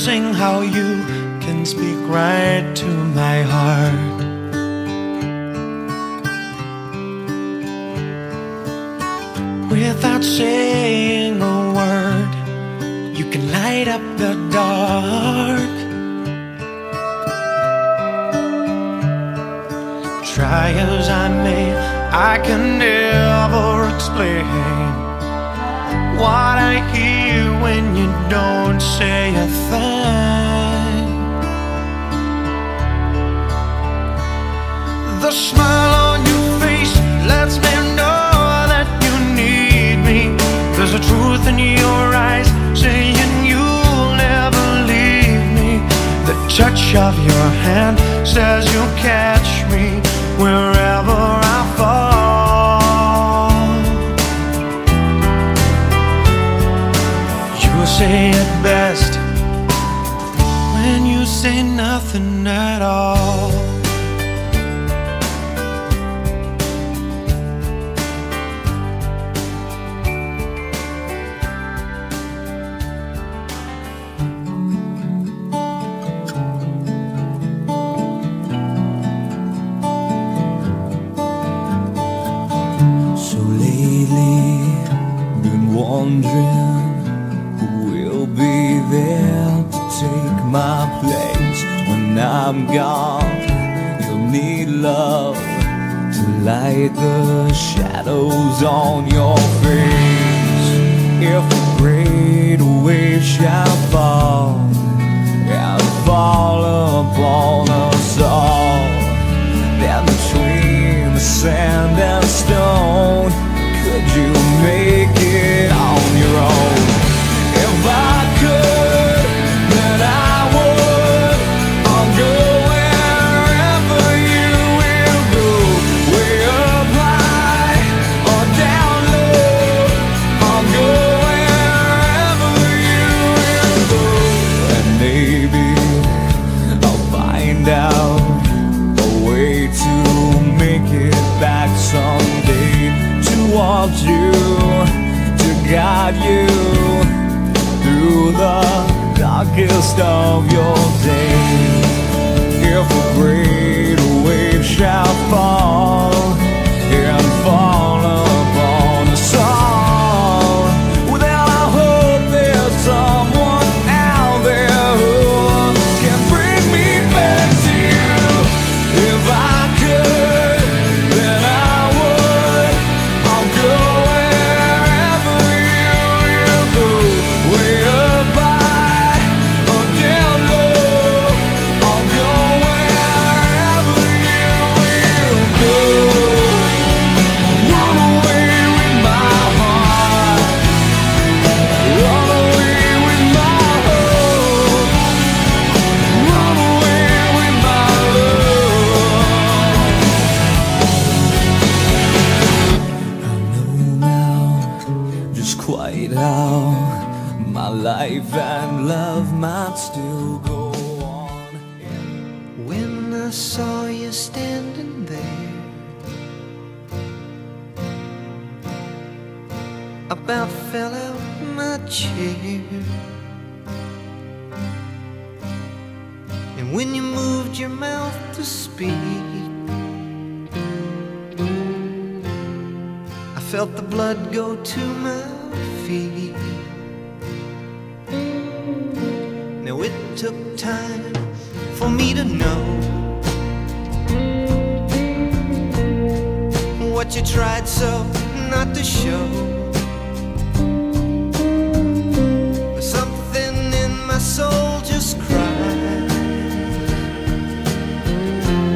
amazing how you can speak right to my heart. Without saying a word, you can light up the dark. Try as I may, I can never explain what I hear when you don't say a thing. The smile on your face lets me know that you need me. There's a truth in your eyes saying you'll never leave me. The touch of your hand says you'll catch me wherever I fall. You say it best when you say nothing at all. Wondering who will be there to take my place when I'm gone. You'll need love to light the shadows on your face. If a great wave shall fall and fall upon us all, then between the sand and stone, could you make it on your own? If I could, then I would. I'll go wherever you will go, way up high or down low. I'll go wherever you will go, and maybe I'll find out a way to make it back someday. Want you to guide you through the darkest of your days. If a great wave shall fall and fall upon us all, well, then I hope there's someone out there who can bring me back to you. If I could, then I quite how my life and love might still go on. When I saw you standing there, I about fell out my chair. And when you moved your mouth to speak, I felt the blood go to my feet. Now it took time for me to know what you tried so not to show. Something in my soul just cried.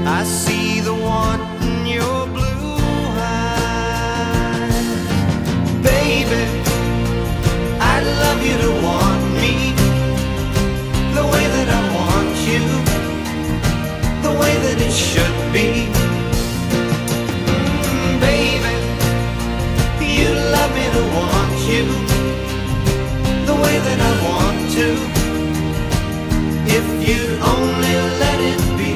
I see the want in your blue eyes. Baby, I'd love you to want me the way that I want you, the way that it should be. Baby, you'd love me to want you the way that I want to, if you'd only let it be.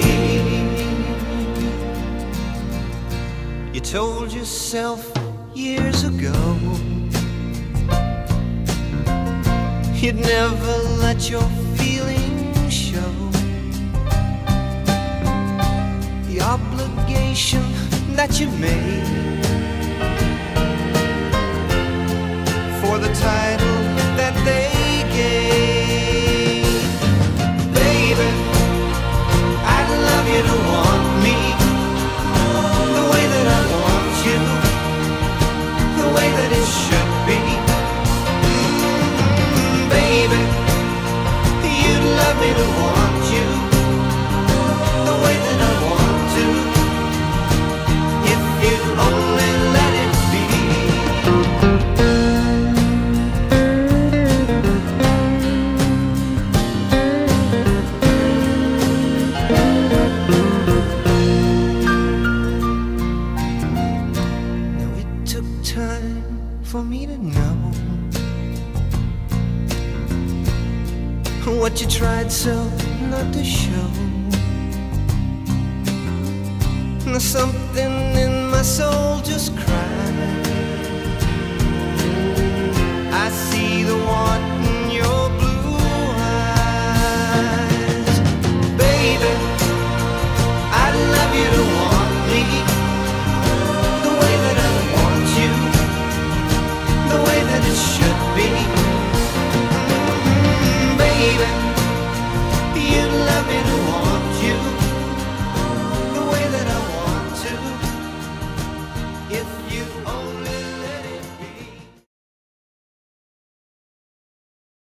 You told yourself years ago you'd never let your feelings that you made for the title that they gave. Baby, I'd love you to want me the way that I want you, the way that it should be. Baby, you'd love me to want you the way that I want to, if you only let it be. Now it took time for me to know what you tried so not to show. Now something in my soul just cried. I see the one